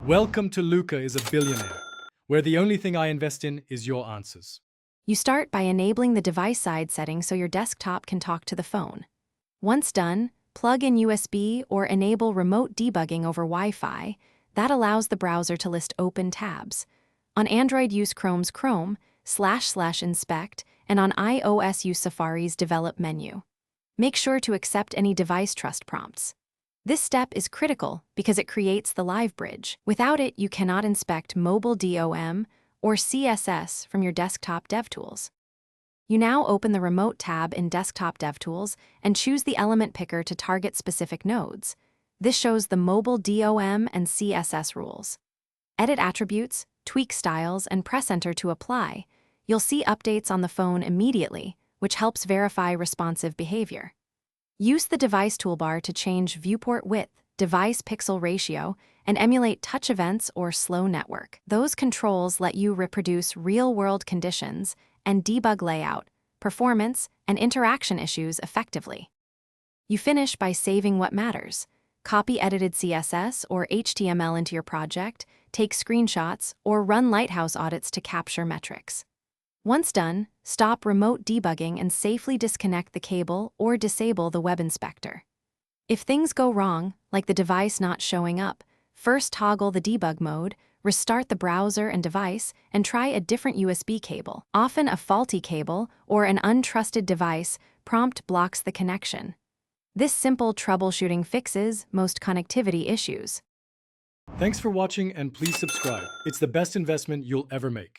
Welcome to Luca is a Billionaire, where the only thing I invest in is your answers. You start by enabling the device side setting so your desktop can talk to the phone. Once done, plug in USB or enable remote debugging over Wi-Fi. That allows the browser to list open tabs. On Android, use Chrome's Chrome//inspect, and on iOS, use Safari's develop menu. Make sure to accept any device trust prompts. This step is critical because it creates the live bridge. Without it, you cannot inspect mobile DOM or CSS from your desktop DevTools. You now open the Remote tab in Desktop DevTools and choose the element picker to target specific nodes. This shows the mobile DOM and CSS rules. Edit attributes, tweak styles, and press Enter to apply. You'll see updates on the phone immediately, which helps verify responsive behavior. Use the device toolbar to change viewport width, device pixel ratio, and emulate touch events or slow network. Those controls let you reproduce real-world conditions and debug layout, performance, and interaction issues effectively. You finish by saving what matters. Copy edited CSS or HTML into your project, take screenshots, or run Lighthouse audits to capture metrics. Once done, stop remote debugging and safely disconnect the cable or disable the web inspector. If things go wrong, like the device not showing up, first toggle the debug mode, restart the browser and device, and try a different USB cable. Often a faulty cable or an untrusted device prompt blocks the connection. This simple troubleshooting fixes most connectivity issues. Thanks for watching and please subscribe. It's the best investment you'll ever make.